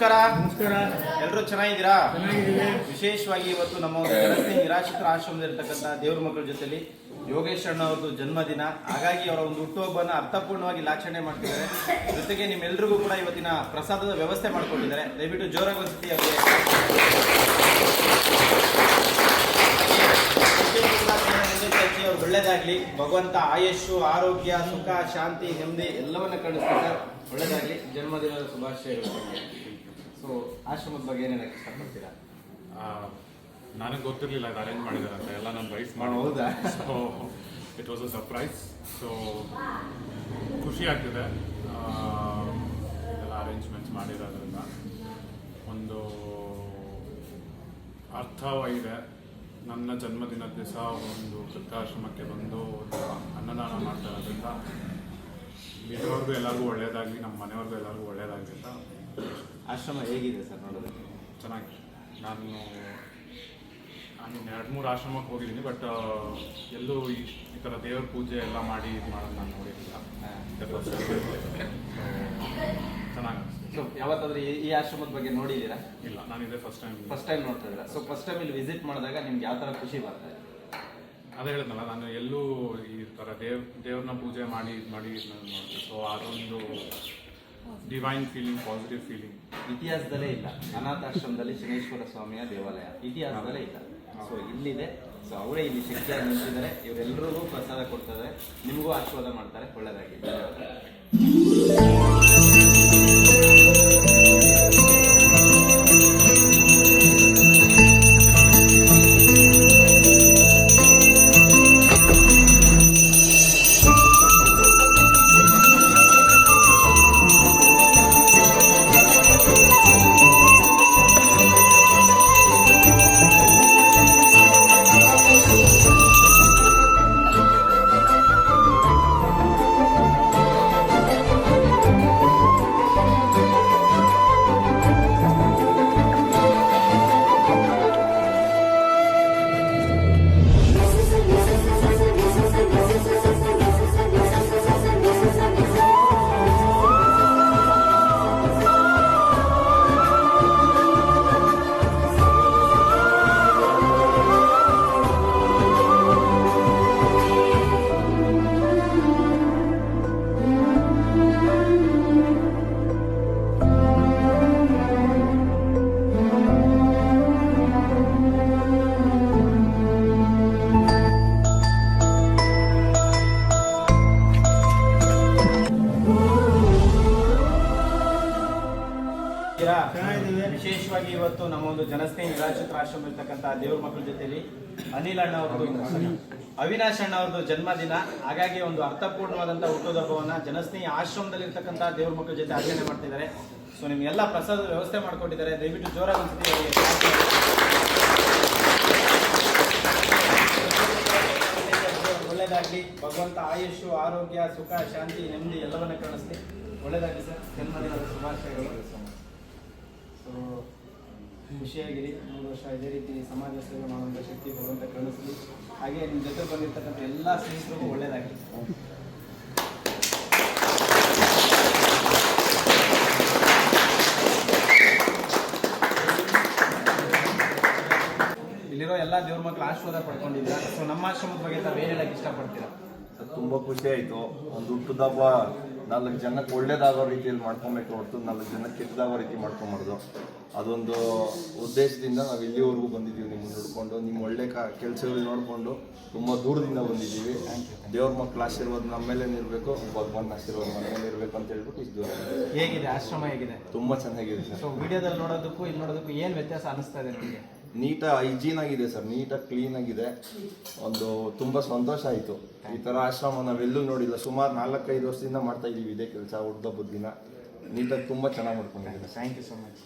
ನಮಸ್ಕಾರ. ಎಲ್ಲರೂ ಚೆನ್ನಾಗಿದ್ದೀರಾ? ಚೆನ್ನಾಗಿದ್ದೀವಿ. ವಿಶೇಷವಾಗಿ ಇವತ್ತು ನಮ್ಮ ಒಂದು ಜನಸ್ನೇಹಿ ನಿರಾಶ್ರಿತರ ಆಶ್ರಮದಲ್ಲಿರ್ತಕ್ಕಂಥ ದೇವ್ರ ಮಕ್ಕಳ ಜೊತೆಲಿ ಯೋಗೇಶ್ ಅಣ್ಣ ಅವ್ರದ್ದು ಜನ್ಮದಿನ. ಹಾಗಾಗಿ ಅವರ ಒಂದು ಹುಟ್ಟುಹಬ್ಬನ ಅರ್ಥಪೂರ್ಣವಾಗಿ ಆಚರಣೆ ಮಾಡ್ತಿದ್ದಾರೆ. ಜೊತೆಗೆ ನಿಮ್ಮೆಲ್ರಿಗೂ ಕೂಡ ಇವತ್ತಿನ ಪ್ರಸಾದದ ವ್ಯವಸ್ಥೆ ಮಾಡ್ಕೊಂಡಿದ್ದಾರೆ. ದಯವಿಟ್ಟು ಜೋರಾಗಿ ಒಂದ್ಸತಿ ಅವ್ರಿಗೆ ಅವ್ರು ಒಳ್ಳೇದಾಗ್ಲಿ. ಭಗವಂತ ಆಯುಷು, ಆರೋಗ್ಯ, ಸುಖ, ಶಾಂತಿ, ನೆಮ್ಮದಿ ಎಲ್ಲವನ್ನ ಕಳಿಸ್ತಾರೆ. ಒಳ್ಳೇದಾಗ್ಲಿ. ಜನ್ಮದಿನದ ಶುಭಾಶಯಗಳು. ಸೊ ಆಶ್ರಮದ ಬಗ್ಗೆ ಏನೇನು ಇಷ್ಟಪಡ್ತೀರಾ? ನನಗೆ ಗೊತ್ತಿರಲಿಲ್ಲ ಇದು ಅರೇಂಜ್ ಮಾಡಿದ್ದಾರೆ ಅಂತ. ಎಲ್ಲ ನನ್ನ ವೈಫ್ ಮಾಡಿ. ಹೌದಾ? So it was a surprise. So ಖುಷಿ ಆಗ್ತಿದೆ ಎಲ್ಲ ಅರೇಂಜ್ಮೆಂಟ್ಸ್ ಮಾಡಿರೋದ್ರಿಂದ. ಒಂದು ಅರ್ಥವಾಗಿದೆ. ನನ್ನ ಜನ್ಮದಿನದ ದಿವಸ ಒಂದು ವೃದ್ಧಾಶ್ರಮಕ್ಕೆ ಬಂದು ಒಂದು ಅನ್ನದಾನ ಮಾಡ್ತಾ ಇರೋದ್ರಿಂದ ಇಲ್ಲಿವರೆಗೂ ಎಲ್ಲರಿಗೂ ಒಳ್ಳೆಯದಾಗಲಿ, ನಮ್ಮ ಮನೆಯವ್ರಿಗೂ ಎಲ್ಲರಿಗೂ ಒಳ್ಳೆಯದಾಗಲಿ ಅಂತ. ಆಶ್ರಮ ಹೇಗಿದೆ ಸರ್ ನೋಡೋದಕ್ಕೆ? ಚೆನ್ನಾಗಿದೆ. ನಾನು 2-3 ಆಶ್ರಮಕ್ಕೆ ಹೋಗಿದ್ದೀನಿ, ಬಟ್ ಎಲ್ಲೂ ಈ ಥರ ದೇವ್ರ ಪೂಜೆ ಎಲ್ಲ ಮಾಡಿ ಇದು ಮಾಡೋದು ನಾನು ನೋಡಿರಲಿಲ್ಲ. ಚೆನ್ನಾಗಿ ಸೊ ಯಾವತ್ತಾದ್ರೂ ಈ ಆಶ್ರಮದ ಬಗ್ಗೆ ನೋಡಿದ್ದೀರಾ? ಇಲ್ಲ, ನಾನಿದೆ ಫಸ್ಟ್ ಟೈಮ್ ನೋಡ್ತಾ ಇದ್ದೀರಾ? ಸೊ ಫಸ್ಟ್ ಟೈಮ್ ಇಲ್ಲಿ ವಿಸಿಟ್ ಮಾಡಿದಾಗ ನಿಮ್ಗೆ ಯಾವ ಥರ ಖುಷಿ ಬರ್ತಾ ಇದೆ? ಅದೇ ಹೇಳಿದ್ನಲ್ಲ, ನಾನು ಎಲ್ಲೂ ಈ ಥರ ದೇವ್ರನ್ನ ಪೂಜೆ ಮಾಡಿ ಇದು ಮಾಡಿ ನೋಡ್ತೀನಿ. ಸೊ ಅದೊಂದು ಡಿವೈನ್ ಫೀಲಿಂಗ್, ಪಾಸಿಟಿವ್ ಫೀಲಿಂಗ್ ಇತಿಹಾಸದಲ್ಲೇ ಇಲ್ಲ. ಅನಾಥಾಶ್ರಮದಲ್ಲಿ ಶನೇಶ್ವರ ಸ್ವಾಮಿಯ ದೇವಾಲಯ ಇತಿಹಾಸದಲ್ಲೇ ಇಲ್ಲ. ಸೊ ಇಲ್ಲಿದೆ. ಸೊ ಅವರೇ ಇಲ್ಲಿ ಶಿಕ್ಷೆ ನಿಂತಿದ್ದಾರೆ. ಇವರೆಲ್ಲರಿಗೂ ಪ್ರಸಾದ ಕೊಡ್ತಾರೆ, ನಿಮಗೂ ಆಶೀರ್ವಾದ ಮಾಡ್ತಾರೆ. ಒಳ್ಳೆಯದಾಗಿ. ವಿಶೇಷವಾಗಿ ಇವತ್ತು ನಮ್ಮ ಒಂದು ಜನಸ್ನೇಹಿ ನಿರಾಶ್ರಿತರ ಆಶ್ರಮ ಇರ್ತಕ್ಕಂಥ ದೇವ್ರ ಮಕ್ಕಳ ಜೊತೆಲಿ ಅನಿಲ್ ಅಣ್ಣ ಅವ್ರದ್ದು, ಅವಿನಾಶ್ ಅಣ್ಣ ಅವ್ರದ್ದು ಜನ್ಮದಿನ. ಹಾಗಾಗಿ ಒಂದು ಅರ್ಥಪೂರ್ಣವಾದಂಥ ಹುಟ್ಟುಹಬ್ಬವನ್ನ ಜನಸ್ನೇಹಿ ಆಶ್ರಮದಲ್ಲಿ ಇರ್ತಕ್ಕಂಥ ದೇವ್ರ ಮಕ್ಕಳ ಜೊತೆ ಆಚರಣೆ ಮಾಡ್ತಿದ್ದಾರೆ. ಸೊ ನಿಮ್ಗೆಲ್ಲ ಪ್ರಸಾದದ ವ್ಯವಸ್ಥೆ ಮಾಡ್ಕೊಟ್ಟಿದ್ದಾರೆ. ದಯವಿಟ್ಟು ಜೋರಾಗಿ ಒಂದ್ಸತಿ ಒಳ್ಳೇದಾಗ್ಲಿ. ಭಗವಂತ ಆಯುಷು, ಆರೋಗ್ಯ, ಸುಖ, ಶಾಂತಿ, ನೆಮ್ಮದಿ ಎಲ್ಲವನ್ನ ಕಾಣಿಸ್ಲಿ. ಒಳ್ಳೇದಾಗಲಿ ಸರ್. ಜನ್ಮದಿನದ ಶುಭಾಶಯಗಳು. ಸೊ ಖುಷಿಯಾಗಿರಿ. 3 ವರ್ಷ ಇದೇ ರೀತಿ ಸಮಾಜ ಸೇವೆ ಮಾಡುವಂಥ ಶಕ್ತಿ ಭಗವಂತ ಕಳಿಸಲಿ. ಹಾಗೆ ನಿಮ್ಮ ಜೊತೆ ಬಂದಿರ್ತಕ್ಕಂಥ ಎಲ್ಲ ಸ್ನೇಹಿತರಿಗೂ ಒಳ್ಳೇದಾಗಲಿ. ಇಲ್ಲಿರೋ ಎಲ್ಲ ದೇವ್ರ ಮಕ್ಕಳು ಆಶೀರ್ವಾದ ಪಡ್ಕೊಂಡಿದ್ದೀರಾ. ಸೊ ನಮ್ಮ ಆಶ್ರಮದ ಬಗ್ಗೆ ತಾವು ಏನು ಹೇಳಕ್ಕೆ ಇಷ್ಟಪಡ್ತೀರಾ? ತುಂಬ ಖುಷಿ ಆಯಿತು. ಒಂದು ಹುಟ್ಟುದಬ್ಬ 4 ಜನಕ್ಕೆ ಒಳ್ಳೇದಾಗೋ ರೀತಿಯಲ್ಲಿ ಮಾಡ್ಕೊಬೇಕು ಹೊರತು 4 ಜನಕ್ಕೆ ಕೆಟ್ಟದಾಗೋ ರೀತಿ ಮಾಡ್ಕೊಂಬಾರ್ದು. ಅದೊಂದು ಉದ್ದೇಶದಿಂದ ನಾವು ಇಲ್ಲಿವರೆಗೂ ಬಂದಿದ್ದೀವಿ. ನಿಮ್ಮನ್ನು ನೋಡಿಕೊಂಡು, ನಿಮ್ಮ ಒಳ್ಳೆ ಕೆಲಸಗಳು ನೋಡಿಕೊಂಡು ತುಂಬ ದೂರದಿಂದ ಬಂದಿದ್ದೀವಿ. ದೇವ್ರ ಮಕ್ಕಳ ಆಶೀರ್ವಾದ ನಮ್ಮ ಮೇಲೆ ಇರಬೇಕು, ಭಗವಂತನ ಆಶೀರ್ವಾದ ನಮ್ಮ ಮೇಲೆ ಇರಬೇಕು ಅಂತ ಹೇಳ್ಬಿಟ್ಟು ಇಷ್ಟು ದೂರ. ಹೇಗಿದೆ ಆಶ್ರಮ? ಹೇಗಿದೆ? ತುಂಬ ಚೆನ್ನಾಗಿದೆ ಸರ್. ಸೊ ವಿಡಿಯೋದಲ್ಲಿ ನೋಡೋದಕ್ಕೂ ಇಲ್ಲಿ ನೋಡೋದಕ್ಕೂ ಏನು ವ್ಯತ್ಯಾಸ ಅನಿಸ್ತಾ ಇದೆ ನಿಮಗೆ? ನೀಟಾಗಿ ಹೈಜೀನ್ ಆಗಿದೆ ಸರ್. ನೀಟಾಗಿ ಕ್ಲೀನ್ ಆಗಿದೆ. ಒಂದು ತುಂಬ ಸಂತೋಷ ಆಯಿತು. ಈ ಥರ ಆಶ್ರಮ ನಾವೆಲ್ಲೂ ನೋಡಿಲ್ಲ. ಸುಮಾರು 4-5 ವರ್ಷದಿಂದ ಮಾಡ್ತಾ ಇದ್ದೀವಿ ಇದೇ ಕೆಲಸ. ಹುಟ್ಟುಹಬ್ಬದ ದಿನ ನೀಟಾಗಿ ತುಂಬ ಚೆನ್ನಾಗಿ ಮಾಡ್ಕೊಂಡಿದ್ದೀವಿ. Thank you so much.